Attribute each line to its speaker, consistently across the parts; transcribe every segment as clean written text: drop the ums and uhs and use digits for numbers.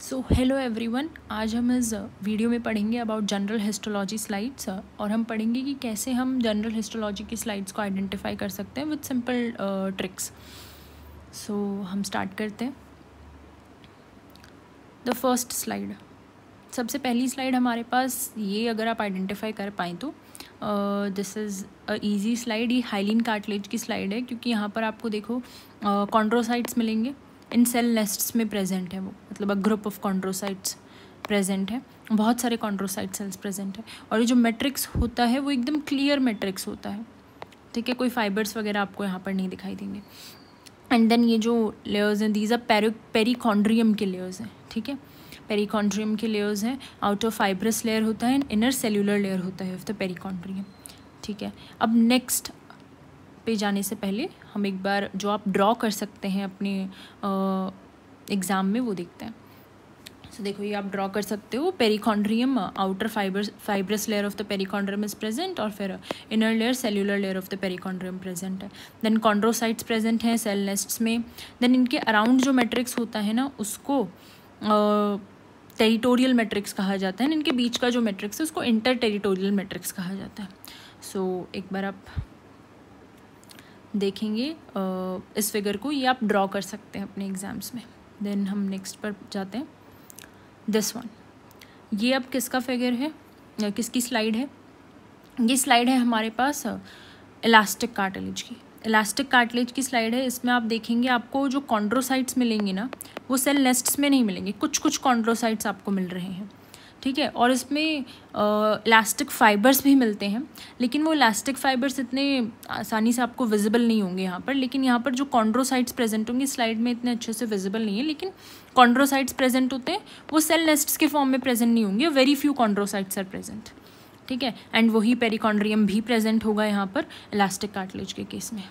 Speaker 1: So hello everyone, आज हम इस वीडियो में पढ़ेंगे अबाउट जनरल हिस्टोलॉजी स्लाइड्स और हम पढ़ेंगे कि कैसे हम जनरल हिस्टोलॉजी की स्लाइड्स को आइडेंटिफाई कर सकते हैं विद सिंपल ट्रिक्स। सो हम स्टार्ट करते हैं। द फर्स्ट स्लाइड, सबसे पहली स्लाइड हमारे पास ये, अगर आप आइडेंटिफाई कर पाएँ तो this is a easy slide. ये हाइलिन कार्टिलेज की स्लाइड है क्योंकि यहाँ पर आपको देखो कॉन्ड्रोसाइट्स मिलेंगे, इन सेल नेस्ट्स में प्रेजेंट है वो, मतलब a group of chondrocytes present है, बहुत सारे कॉन्ड्रोसाइट सेल्स प्रेजेंट है। और ये जो मैट्रिक्स होता है वो एकदम क्लियर मैट्रिक्स होता है, ठीक है, कोई फाइबर्स वगैरह आपको यहाँ पर नहीं दिखाई देंगे। एंड देन ये जो लेयर्स हैं, दीज आर पेरिकॉन्ड्रियम के लेयर्स हैं, ठीक है, पेरिकॉन्ड्रियम के लेयर्स हैं। आउटर फाइब्रस लेयर होता है, इनर सेल्यूलर लेयर होता है ऑफ द पेरिकॉन्ड्रियम, ठीक है। अब नेक्स्ट पे जाने से पहले हम एक बार जो आप ड्रॉ कर सकते हैं अपने एग्ज़ाम में वो देखते हैं। सो देखो, ये आप ड्रॉ कर सकते हो perichondrium, outer fibrous layer of the perichondrium is present, और फिर inner layer cellular layer of the perichondrium present है। देन कॉन्ड्रोसाइट्स प्रेजेंट हैं सेल नेस्ट्स में। देन इनके अराउंड जो मैट्रिक्स होता है ना, उसको टेरिटोरियल मैट्रिक्स कहा जाता है। इनके बीच का जो मैट्रिक्स है उसको इंटर टेरिटोरियल मैट्रिक्स कहा जाता है। सो एक बार आप देखेंगे इस फिगर को, ये आप ड्रॉ कर सकते हैं अपने एग्ज़ाम्स में। देन हम नेक्स्ट पर जाते हैं। दिस वन, ये अब किसका फिगर है या किसकी स्लाइड है? ये स्लाइड है हमारे पास इलास्टिक कार्टिलेज की। इलास्टिक कार्टिलेज की स्लाइड है। इसमें आप देखेंगे आपको जो कॉन्ड्रोसाइट्स मिलेंगे ना, वो सेल नेस्ट्स में नहीं मिलेंगे, कुछ कुछ कॉन्ड्रोसाइट्स आपको मिल रहे हैं, ठीक है। और इसमें इलास्टिक फाइबर्स भी मिलते हैं, लेकिन वो इलास्टिक फाइबर्स इतने आसानी से आपको विजिबल नहीं होंगे यहाँ पर। लेकिन यहाँ पर जो कॉन्ड्रोसाइट्स प्रेजेंट होंगे स्लाइड में इतने अच्छे से विजिबल नहीं है, लेकिन कॉन्ड्रोसाइट्स प्रेजेंट होते हैं, वो सेल नेस्ट्स के फॉर्म में प्रेजेंट नहीं होंगे। Very few chondrocytes are present, ठीक है। एंड वही पेरिकॉन्ड्रियम भी प्रेजेंट होगा यहाँ पर इलास्टिक कार्टिलेज के केस में।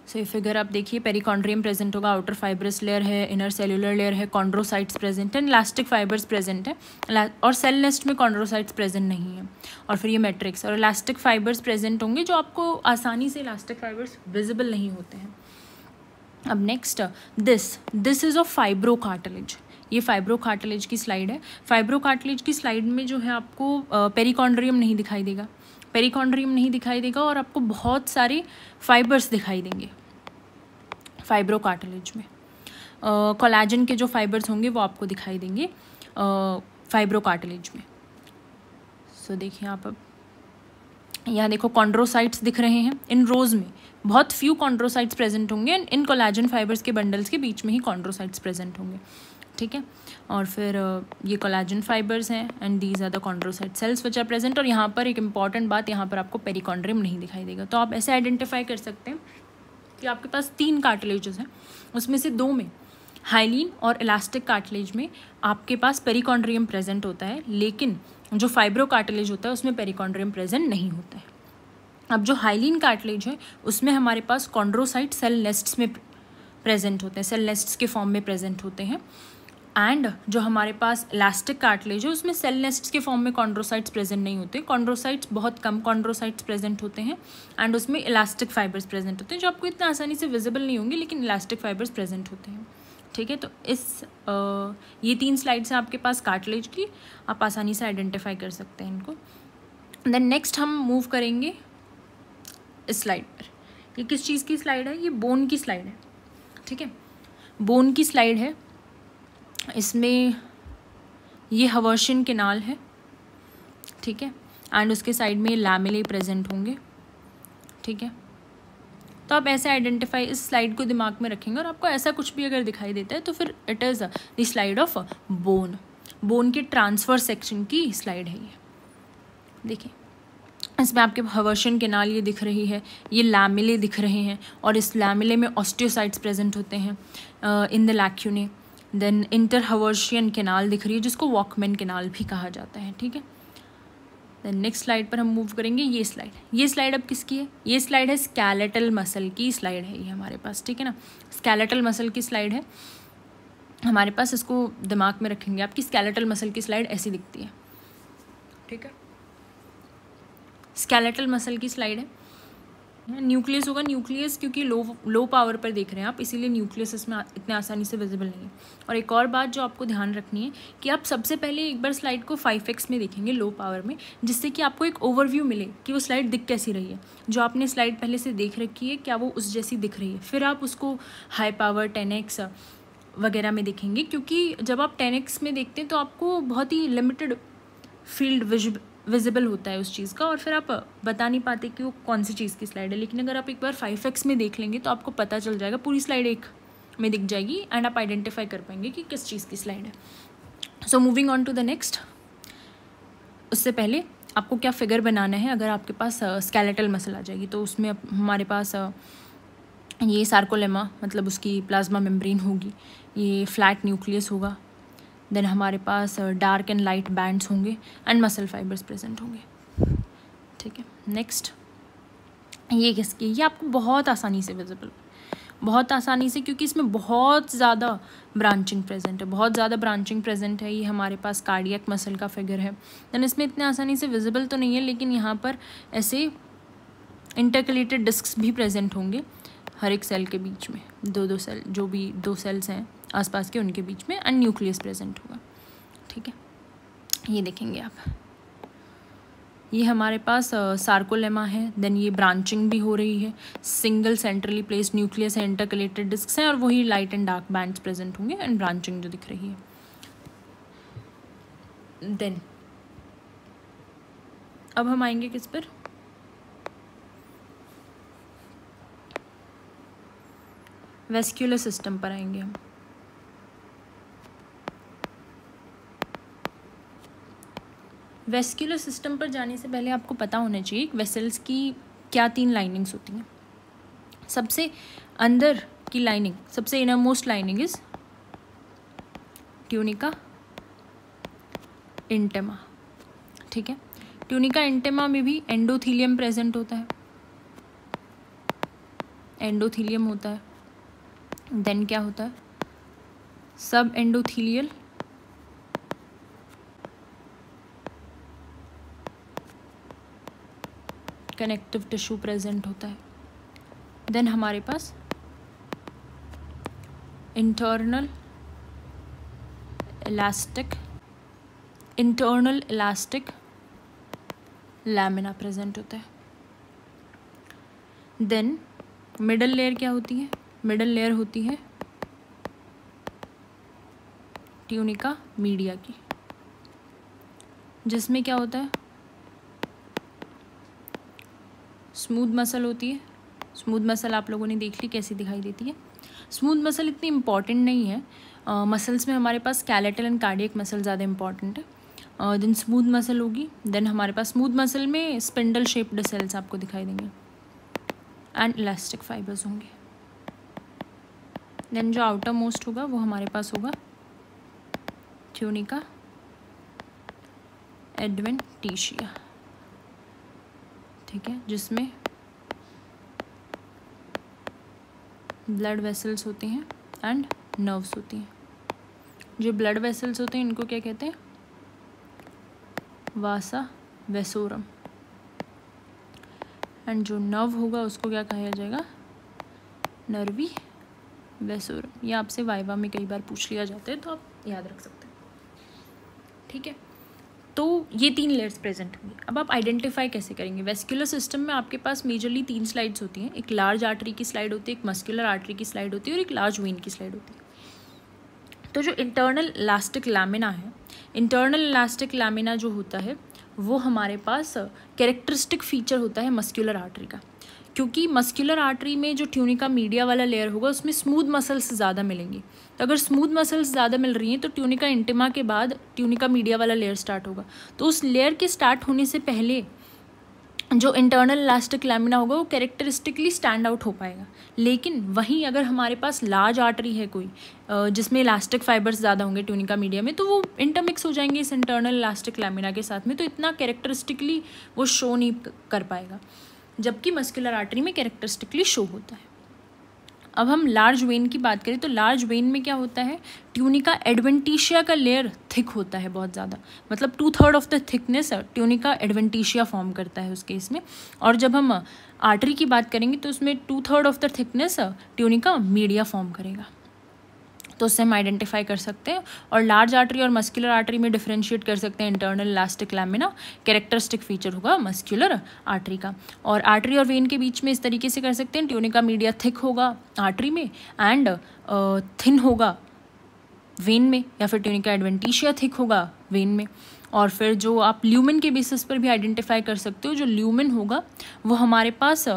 Speaker 1: सो ये फिगर आप देखिए, पेरिकॉन्ड्रियम प्रेजेंट होगा, आउटर फाइब्रस लेयर है, इनर सेल्यूलर लेयर है, कॉन्ड्रोसाइट्स प्रेजेंट है, इलास्टिक फाइबर्स प्रेजेंट है, और सेल नेस्ट में कॉन्ड्रोसाइट्स प्रेजेंट नहीं है। और फिर ये मैट्रिक्स और इलास्टिक फाइबर्स प्रेजेंट होंगे, जो आपको आसानी से इलास्टिक फाइबर्स विजिबल नहीं होते हैं। अब next, this is of fibro cartilage. ये फाइब्रो कार्टिलेज की स्लाइड है। फाइब्रो कार्टिलेज की स्लाइड में जो है आपको पेरिकॉन्ड्रियम नहीं दिखाई देगा, पेरिकॉन्ड्रियम नहीं दिखाई देगा, और आपको बहुत सारे फाइबर्स दिखाई देंगे फाइब्रो कार्टिलेज में। कोलाजन के जो फाइबर्स होंगे वो आपको दिखाई देंगे फाइब्रो कार्टिलेज में। सो देखिए आप, अब यहाँ देखो कॉन्ड्रोसाइट्स दिख रहे हैं इन रोज में, बहुत फ्यू कॉन्ड्रोसाइट्स प्रेजेंट होंगे, इन कोलाजन फाइबर्स के बंडल्स के बीच में ही कॉन्ड्रोसाइट्स प्रेजेंट होंगे, ठीक है। और फिर ये कोलाजन फाइबर्स हैं, and these are the chondrocyte cells which are present. और यहाँ पर एक इंपॉर्टेंट बात, यहाँ पर आपको पेरिकॉन्ड्रियम नहीं दिखाई देगा। तो आप ऐसे आइडेंटिफाई कर सकते हैं कि आपके पास 3 कार्टिलेजेस हैं, उसमें से 2 में, हाइलिन और इलास्टिक कार्टिलेज में, आपके पास पेरिकॉन्ड्रियम प्रेजेंट होता है, लेकिन जो फाइब्रो कार्टिलेज होता है उसमें पेरिकॉन्ड्रियम प्रेजेंट नहीं होता है। अब जो हाइलिन कार्टिलेज है उसमें हमारे पास कॉन्ड्रोसाइट सेल नेस्ट्स में प्रेजेंट होते हैं, सेल नेस्ट्स के फॉर्म में प्रेजेंट होते हैं। एंड जो हमारे पास इलास्टिक कार्टिलेज है उसमें सेल नेस्ट्स के फॉर्म में कॉन्ड्रोसाइट्स प्रेजेंट नहीं होते, कॉन्ड्रोसाइट्स बहुत कम कॉन्ड्रोसाइट्स प्रेजेंट होते हैं, एंड उसमें इलास्टिक फाइबर्स प्रेजेंट होते हैं, जो आपको इतना आसानी से विजिबल नहीं होंगे, लेकिन इलास्टिक फाइबर्स प्रेजेंट होते हैं, ठीक है। तो ये 3 स्लाइड्स हैं आपके पास कार्टिलेज की, आप आसानी से आइडेंटिफाई कर सकते हैं इनको। देन नेक्स्ट हम मूव करेंगे इस स्लाइड पर। ये किस चीज़ की स्लाइड है? ये बोन की स्लाइड है, ठीक है, बोन की स्लाइड है। इसमें ये हवर्शियन कैनाल है, ठीक है, एंड उसके साइड में लैमेले प्रेजेंट होंगे, ठीक है। तो आप ऐसे आइडेंटिफाई, इस स्लाइड को दिमाग में रखेंगे, और आपको ऐसा कुछ भी अगर दिखाई देता है तो फिर it is the slide of bone. Bone के ट्रांसफर सेक्शन की स्लाइड है ये। देखिए, इसमें आपके हवर्शियन कैनाल ये दिख रही है, ये लैमेले दिख रहे हैं, और इस लैमेले में ऑस्टियोसाइट्स प्रेजेंट होते हैं in the lacunae. Then inter haversian canal दिख रही है, जिसको वॉकमैन कैनाल भी कहा जाता है, ठीक है। देन नेक्स्ट स्लाइड पर हम मूव करेंगे। ये स्लाइड अब किसकी है? ये स्लाइड है स्केलेटल मसल की स्लाइड है ये हमारे पास, ठीक है ना, स्केलेटल मसल की स्लाइड है हमारे पास। इसको दिमाग में रखेंगे, आपकी स्केलेटल मसल की स्लाइड ऐसी दिखती है, ठीक है, स्केलेटल मसल की स्लाइड है। न्यूक्लियस होगा, न्यूक्लियस क्योंकि लो पावर पर देख रहे हैं आप, इसीलिए न्यूक्लियस इसमें इतने आसानी से विजिबल नहीं है। और एक और बात जो आपको ध्यान रखनी है कि आप सबसे पहले एक बार स्लाइड को 5x में देखेंगे लो पावर में, जिससे कि आपको एक ओवरव्यू मिले कि वो स्लाइड दिख कैसी रही है। जो आपने स्लाइड पहले से देख रखी है क्या वो उस जैसी दिख रही है, फिर आप उसको हाई पावर 10x वगैरह में देखेंगे, क्योंकि जब आप 10x में देखते हैं तो आपको बहुत ही लिमिटेड फील्ड विजिबल होता है उस चीज़ का, और फिर आप बता नहीं पाते कि वो कौन सी चीज़ की स्लाइड है। लेकिन अगर आप एक बार 5x में देख लेंगे तो आपको पता चल जाएगा, पूरी स्लाइड एक में दिख जाएगी एंड आप आइडेंटिफाई कर पाएंगे कि किस चीज़ की स्लाइड है। So moving on to the next, उससे पहले आपको क्या फिगर बनाना है। अगर आपके पास स्केलेटल मसल आ जाएगी तो उसमें हमारे पास ये सार्कोलेमा मतलब उसकी प्लाज्मा मेम्ब्रेन होगी, ये फ्लैट न्यूक्लियस होगा, देन हमारे पास डार्क एंड लाइट बैंड्स होंगे एंड मसल फाइबर्स प्रेजेंट होंगे। ठीक है, नेक्स्ट ये किसकी, ये आपको बहुत आसानी से विजिबल, बहुत आसानी से, क्योंकि इसमें बहुत ज़्यादा ब्रांचिंग प्रेजेंट है, बहुत ज़्यादा ब्रांचिंग प्रेजेंट है। ये हमारे पास कार्डियक मसल का फिगर है, देन इसमें इतने आसानी से विजिबल तो नहीं है, लेकिन यहाँ पर ऐसे इंटरकलेटेड डिस्क्स भी प्रेजेंट होंगे हर एक सेल के बीच में, दो सेल, जो भी 2 सेल्स हैं आसपास के उनके बीच में, एंड न्यूक्लियस प्रेजेंट होगा। ठीक है, ये देखेंगे आप, ये हमारे पास सार्कोलेमा है, देन ये ब्रांचिंग भी हो रही है, सिंगल सेंट्रली प्लेस्ड न्यूक्लियस है, इंटरकलेटेड डिस्क्स हैं, और वही light and dark bands present होंगे एंड ब्रांचिंग जो दिख रही है। देन अब हम आएंगे किस पर, वेस्क्यूलर सिस्टम पर आएंगे हम। वेस्क्यूलर सिस्टम पर जाने से पहले आपको पता होना चाहिए वेसल्स की क्या 3 लाइनिंग्स होती हैं। सबसे अंदर की लाइनिंग, सबसे inner most lining is tunica इंटेमा। ठीक है, ट्यूनिका इंटेमा में भी एंडोथीलियम प्रेजेंट होता है, एंडोथीलियम होता है। देन क्या होता है, सब एंडोथीलियल कनेक्टिव टिश्यू प्रेजेंट होता है। देन हमारे पास इंटरनल इलास्टिक लैमिना प्रेजेंट होता है। देन मिडल लेयर क्या होती है, मिडल लेयर होती है ट्यूनिका मीडिया की, जिसमें क्या होता है, स्मूथ मसल होती है। स्मूथ मसल आप लोगों ने देख ली कैसी दिखाई देती है। स्मूथ मसल इतनी इम्पॉर्टेंट नहीं है, मसल्स में हमारे पास स्केलेटल एंड कार्डियक मसल ज़्यादा इंपॉर्टेंट है। देन स्मूथ मसल होगी, देन हमारे पास स्मूथ मसल में स्पिंडल शेप्ड सेल्स आपको दिखाई देंगे एंड इलास्टिक फाइबर्स होंगे। देन जो आउटर मोस्ट होगा वो हमारे पास होगा ट्यूनिका एडवेंटिशिया। ठीक है, जिसमें ब्लड वेसल्स होती हैं एंड नर्व्स होती हैं। जो ब्लड वेसल्स होते हैं इनको क्या कहते हैं, वासा वेसोरम, एंड जो नर्व होगा उसको क्या कहा जाएगा, नर्वी वेसोरम। ये आपसे वाइवा में कई बार पूछ लिया जाता है तो आप याद रख सकते हैं। ठीक है, तो ये 3 लेयर्स प्रेजेंट होंगी। अब आप आइडेंटिफाई कैसे करेंगे, वेस्क्यूलर सिस्टम में आपके पास मेजरली 3 स्लाइड्स होती हैं, एक लार्ज आर्टरी की स्लाइड होती है, एक मस्कुलर आर्टरी की स्लाइड होती है और एक लार्ज वेन की स्लाइड होती है। तो जो इंटरनल इलास्टिक लैमिना है, इंटरनल इलास्टिक लैमिना जो होता है वो हमारे पास कैरेक्टरिस्टिक फीचर होता है मस्कुलर आर्टरी का, क्योंकि मस्कुलर आर्टरी में जो ट्यूनिका मीडिया वाला लेयर होगा उसमें स्मूथ मसल्स ज़्यादा मिलेंगी। तो अगर स्मूथ मसल्स ज़्यादा मिल रही हैं तो ट्यूनिका इंटिमा के बाद ट्यूनिका मीडिया वाला लेयर स्टार्ट होगा। तो उस लेयर के स्टार्ट होने से पहले जो इंटरनल इलास्टिक लैमिना होगा वो कैरेक्टरिस्टिकली स्टैंड आउट हो पाएगा। लेकिन वहीं अगर हमारे पास लार्ज आर्टरी है कोई जिसमें इलास्टिक फाइबर्स ज़्यादा होंगे ट्यूनिका मीडिया में, तो वो इंटरमिक्स हो जाएंगे इस इंटरनल इलास्टिक लैमिना के साथ में, तो इतना कैरेक्टरिस्टिकली वो शो नहीं कर पाएगा, जबकि मस्कुलर आर्टरी में कैरेक्टरिस्टिकली शो होता है। अब हम लार्ज वेन की बात करें तो लार्ज वेन में क्या होता है, ट्यूनिका एडवेंटिशिया का लेयर थिक होता है बहुत ज़्यादा, मतलब 2/3 of the thickness tunica adventitia form करता है उस केस में। और जब हम आर्टरी की बात करेंगे तो उसमें 2/3 of the thickness tunica media form करेगा। तो उससे हम आइडेंटिफाई कर सकते हैं। और लार्ज आर्टरी और मस्कुलर आर्टरी में डिफरेंशिएट कर सकते हैं internal elastic lamina, characteristic feature होगा मस्कुलर आर्टरी का। और आर्टरी और वेन के बीच में इस तरीके से कर सकते हैं, ट्यूनिका मीडिया थिक होगा आर्टरी में एंड थिन होगा वेन में, या फिर ट्यूनिका एडवेंटिशिया थिक होगा वेन में। और फिर जो आप ल्यूमेन के बेसिस पर भी आइडेंटिफाई कर सकते हो, जो ल्यूमेन होगा वो हमारे पास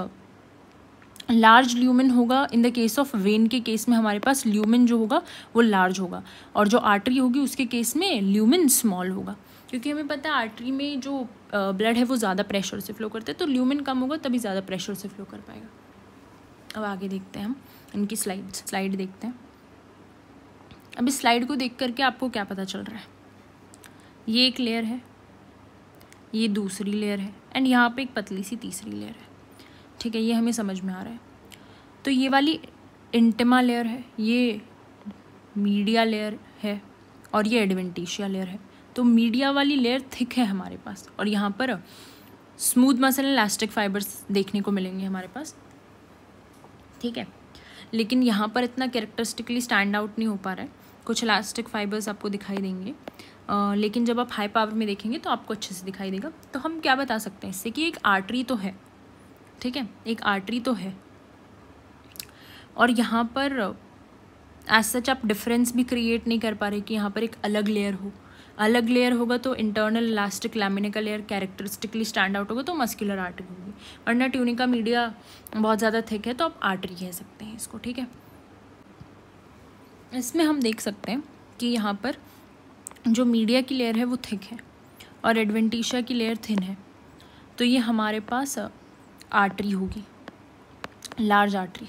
Speaker 1: लार्ज ल्यूमेन होगा। In the case of when के केस में हमारे पास ल्यूमेन जो होगा वो लार्ज होगा, और जो आर्टरी होगी उसके केस में ल्यूमेन स्मॉल होगा, क्योंकि हमें पता है आर्टरी में जो ब्लड है वो ज़्यादा प्रेशर से फ्लो करता है, तो ल्यूमेन कम होगा तभी ज़्यादा प्रेशर से फ्लो कर पाएगा। अब आगे देखते हैं हम इनकी स्लाइड देखते हैं। अब इस स्लाइड को देख करके आपको क्या पता चल रहा है, ये एक लेयर है, ये दूसरी लेयर है, एंड यहाँ पे एक पतली सी तीसरी लेयर है। ठीक है, ये हमें समझ में आ रहा है। तो ये वाली इंटिमा लेयर है, ये मीडिया लेयर है, और ये एडवेंटिशिया लेयर है। तो मीडिया वाली लेयर थिक है हमारे पास, और यहाँ पर स्मूथ मसल इलास्टिक फाइबर्स देखने को मिलेंगे हमारे पास। ठीक है, लेकिन यहाँ पर इतना कैरेक्टरिस्टिकली स्टैंड आउट नहीं हो पा रहा है, कुछ इलास्टिक फाइबर्स आपको दिखाई देंगे, लेकिन जब आप हाई पावर में देखेंगे तो आपको अच्छे से दिखाई देगा। तो हम क्या बता सकते हैं इससे कि एक आर्टरी तो है, ठीक है, एक आर्टरी तो है, और यहाँ पर एज सच आप डिफरेंस भी क्रिएट नहीं कर पा रहे कि यहाँ पर एक अलग लेयर हो। अलग लेयर होगा तो इंटरनल इलास्टिक लैमिना का लेयर कैरेक्टरिस्टिकली स्टैंड आउट होगा, तो मस्कुलर आर्टरी होगी, वरना ट्यूनिका मीडिया बहुत ज़्यादा थिक है तो आप आर्टरी कह सकते हैं इसको। ठीक है, इसमें हम देख सकते हैं कि यहाँ पर जो मीडिया की लेयर है वो थिक है और एडवेंटिशिया की लेयर थिन है, तो ये हमारे पास आर्टरी होगी, लार्ज आर्टरी।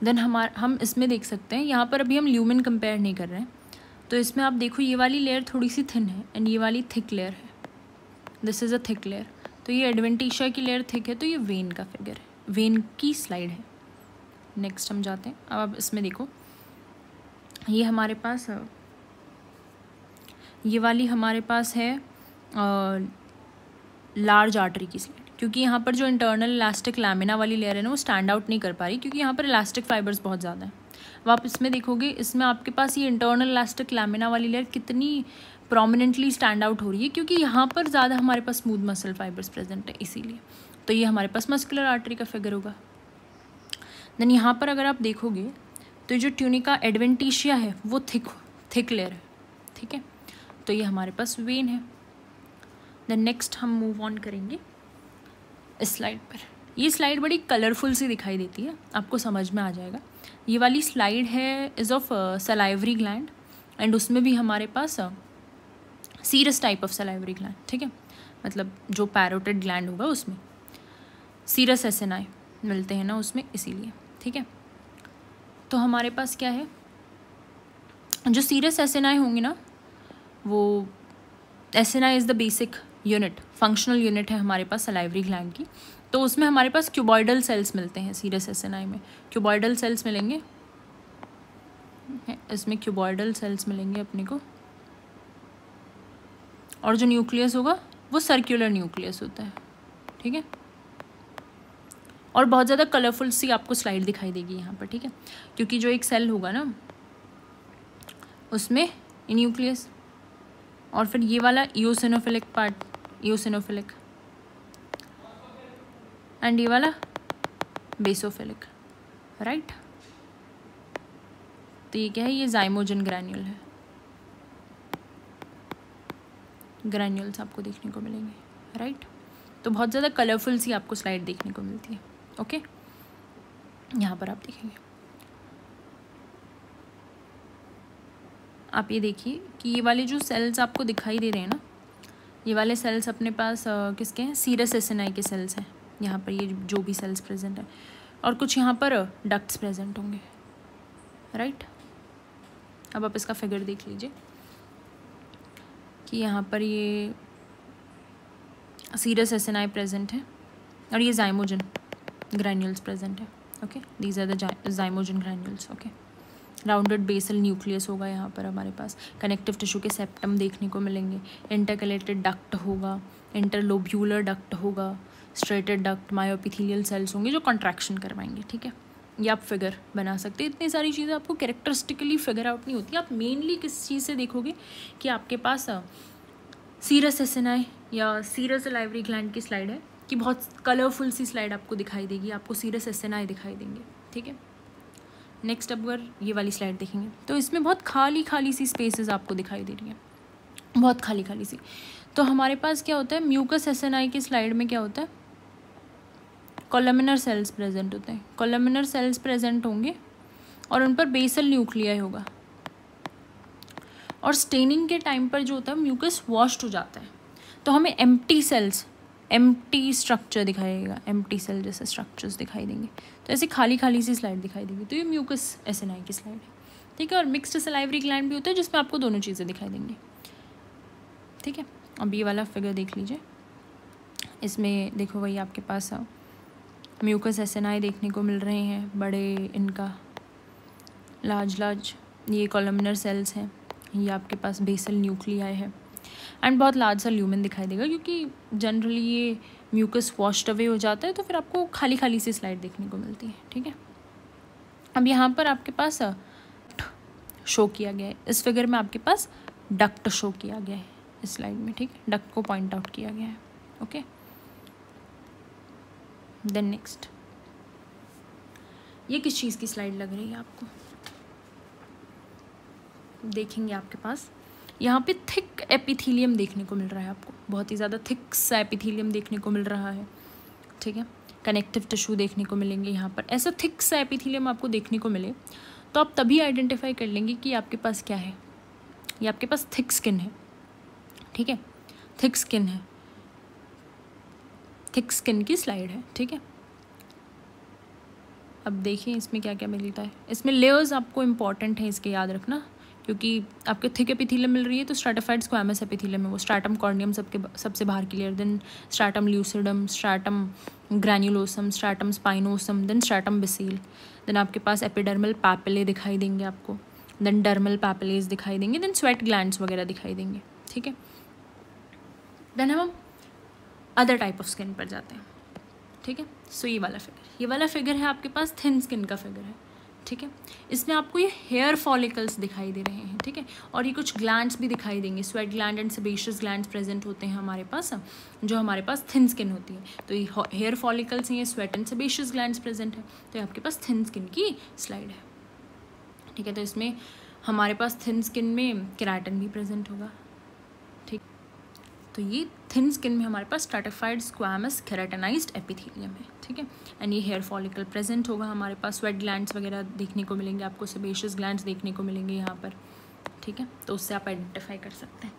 Speaker 1: देन हम इसमें देख सकते हैं, यहाँ पर अभी हम ल्यूमेन कंपेयर नहीं कर रहे हैं, तो इसमें आप देखो ये वाली लेयर थोड़ी सी थिन है एंड ये वाली थिक लेयर है, this is a thick layer. तो ये एडवेंटिशिया की लेयर थिक है, तो ये वेन का फिगर है, वेन की स्लाइड है। नेक्स्ट हम जाते हैं। अब आप इसमें देखो, ये हमारे पास ये वाली हमारे पास है लार्ज आर्टरी की स्लाइड, क्योंकि यहाँ पर जो इंटरनल इलास्टिक लैमिना वाली लेयर है ना वो स्टैंड आउट नहीं कर पा रही, क्योंकि यहाँ पर इलास्टिक फाइबर्स बहुत ज़्यादा हैं। अब आप इसमें देखोगे, इसमें आपके पास ये इंटरनल इलास्टिक लैमिना वाली लेयर कितनी प्रोमिनेंटली स्टैंड आउट हो रही है, क्योंकि यहाँ पर ज़्यादा हमारे पास स्मूथ मसल फाइबर्स प्रेजेंट है, इसीलिए। तो ये हमारे पास मस्कुलर आर्टरी का फिगर होगा। देन यहाँ पर अगर आप देखोगे तो जो ट्यूनिका एडवेंटिशिया है वो थिक लेयर है, ठीक है, तो ये हमारे पास वेन है। देन नेक्स्ट हम मूव ऑन करेंगे इस स्लाइड पर। ये स्लाइड बड़ी कलरफुल सी दिखाई देती है, आपको समझ में आ जाएगा। ये वाली स्लाइड है is of salivary gland, and उसमें भी हमारे पास serous type of salivary gland, ठीक है, मतलब जो पैरोटिड ग्लैंड होगा उसमें सीरस एसेनाई मिलते हैं ना उसमें, इसीलिए। ठीक है, तो हमारे पास क्या है, जो सीरस एसेनाई होंगे ना, वो acini is the basic unit, functional unit है हमारे पास सलाइवरी ग्लैंड की। तो उसमें हमारे पास क्यूबॉइडल सेल्स मिलते हैं, सीरस एसेनाई में क्यूबॉइडल सेल्स मिलेंगे, इसमें क्यूबॉइडल सेल्स मिलेंगे अपने को, और जो न्यूक्लियस होगा वो सर्कुलर न्यूक्लियस होता है, ठीक है। और बहुत ज़्यादा कलरफुल सी आपको स्लाइड दिखाई देगी यहाँ पर, ठीक है, क्योंकि जो एक सेल होगा ना उसमें न्यूक्लियस, और फिर ये वाला इओसिनोफिलिक पार्ट, इओसिनोफिलिक, एंड ये वाला बेसोफिलिक, राइट। तो ये क्या है, ये जाइमोजन ग्रैन्यूल है, ग्रैन्यूल्स आपको देखने को मिलेंगे, राइट। तो बहुत ज़्यादा कलरफुल सी आपको स्लाइड देखने को मिलती है, ओके। यहाँ पर आप देखेंगे, आप ये देखिए कि ये वाले जो सेल्स आपको दिखाई दे रहे हैं ना, ये वाले सेल्स अपने पास किसके हैं, सीरस एसेनाई के सेल्स हैं। यहाँ पर ये जो भी सेल्स प्रेजेंट है, और कुछ यहाँ पर डक्ट्स प्रेजेंट होंगे, राइट। अब आप इसका फिगर देख लीजिए कि यहाँ पर ये सीरस एसेनाई प्रेजेंट है और ये जाइमोजन ग्रैन्यूल्स प्रेजेंट है, okay, these are the zymogen granules. Okay, rounded basal nucleus होगा यहाँ पर हमारे पास, कनेक्टिव टिश्यू के सेप्टम देखने को मिलेंगे, इंटरकलेटेड डक्ट होगा, इंटरलोब्यूलर डक्ट होगा, स्ट्रेटेड डक्ट, मायोएपिथेलियल सेल्स होंगे जो कॉन्ट्रैक्शन करवाएंगे। ठीक है, ये आप फिगर बना सकते हैं। इतनी सारी चीज़ें आपको कैरेक्टरिस्टिकली फिगर आउट नहीं होती, आप मेनली किस चीज़ से देखोगे कि आपके पास सीरस एसिनाई या सीरस सलाइवरी ग्लैंड की स्लाइड है कि बहुत कलरफुल सी स्लाइड आपको दिखाई देगी, आपको सीरस एसिनाई दिखाई देंगे। ठीक है, नेक्स्ट अब अगर ये वाली स्लाइड देखेंगे तो इसमें बहुत खाली खाली सी स्पेसेस आपको दिखाई दे रही हैं, बहुत खाली खाली सी। तो हमारे पास क्या होता है, म्यूकस एसिनाई की स्लाइड में क्या होता है, कोलमिनर सेल्स प्रेजेंट होते हैं, कोलमिनर सेल्स प्रेजेंट होंगे और उन पर बेसल न्यूक्लियाई होगा, और स्टेनिंग के टाइम पर जो होता है म्यूकस वॉश्ड हो जाता है, तो हमें एम्प्टी सेल्स, एम्प्टी स्ट्रक्चर दिखाएगा, एम्प्टी सेल जैसे स्ट्रक्चर्स दिखाई देंगे। तो ऐसे खाली खाली सी स्लाइड दिखाई देगी, तो ये म्यूकस एसिनाई की स्लाइड है। ठीक है, और मिक्स्ड सलाइवरी ग्लैंड भी होता है जिसमें आपको दोनों चीज़ें दिखाई देंगी। ठीक है, अब ये वाला फिगर देख लीजिए, इसमें देखो वही आपके पास म्यूकस एसिनाई देखने को मिल रहे हैं, बड़े इनका लार्ज ये कॉलमनर सेल्स हैं, ये आपके पास बेसल न्यूक्लियाई है, एंड बहुत लार्ज सा ल्यूमेन दिखाई देगा क्योंकि जनरली ये म्यूकस वॉश्ड अवे हो जाता है, तो फिर आपको खाली खाली सी स्लाइड देखने को मिलती है। ठीक है, अब यहाँ पर आपके पास शो किया गया है, इस फिगर में आपके पास डक्ट शो किया गया है इस स्लाइड में। ठीक है, डक्ट को पॉइंट आउट किया गया है। ओके, देन नेक्स्ट, ये किस चीज़ की स्लाइड लग रही है आपको, देखेंगे आपके पास यहाँ पे थिक एपिथेलियम देखने को मिल रहा है, आपको बहुत ही ज़्यादा थिक सा एपिथेलियम देखने को मिल रहा है। ठीक है, कनेक्टिव टिश्यू देखने को मिलेंगे यहाँ पर, ऐसा थिक सा एपिथेलियम आपको देखने को मिले तो आप तभी आइडेंटिफाई कर लेंगे कि आपके पास क्या है, ये आपके पास थिक स्किन है। ठीक है, थिक स्किन है, थिक स्किन की स्लाइड है। ठीक है, अब देखिए इसमें क्या क्या मिलता है, इसमें लेयर्स आपको इंपॉर्टेंट है इसके याद रखना, क्योंकि आपके थिक एपिथेलियम मिल रही है तो स्ट्रैटिफाइड स्क्वैमस एपिथेलियम है वो, स्ट्रैटम कॉर्नियम सबसे बाहर की layer, then stratum lucidum, stratum granulosum, stratum spinosum, then stratum basale, then आपके पास एपिडर्मल पैपिले दिखाई देंगे आपको, देन डर्मल पैपिलेज दिखाई देंगे, देन स्वेट ग्लैंड्स वगैरह दिखाई देंगे। ठीक है, देन हम अदर टाइप ऑफ स्किन पर जाते हैं। ठीक है, सो ये वाला फिगर है आपके पास थिन स्किन का फिगर है। ठीक है, इसमें आपको ये हेयर फॉलिकल्स दिखाई दे रहे हैं। ठीक है, और ये कुछ ग्लैंड्स भी दिखाई देंगे, sweat gland and sebaceous glands present होते हैं हमारे पास, जो हमारे पास थिन स्किन होती है। तो ये हेयर फॉलिकल्स हैं, ये sweat and sebaceous glands present है, तो ये आपके पास थिन स्किन की स्लाइड है। ठीक है, तो इसमें हमारे पास थिन स्किन में केराटिन भी प्रेजेंट होगा। ठीक, तो ये थिन स्किन में हमारे पास स्ट्रैटिफाइड स्क्वैमस केराटिनाइज्ड एपिथेलियम है। ठीक है, एंड ये हेयर फॉलिकल प्रेजेंट होगा हमारे पास, स्वेट ग्लैंड्स वगैरह देखने को मिलेंगे आपको, सेबेशियस ग्लैंड्स देखने को मिलेंगे यहाँ पर। ठीक है, तो उससे आप आइडेंटिफाई कर सकते हैं।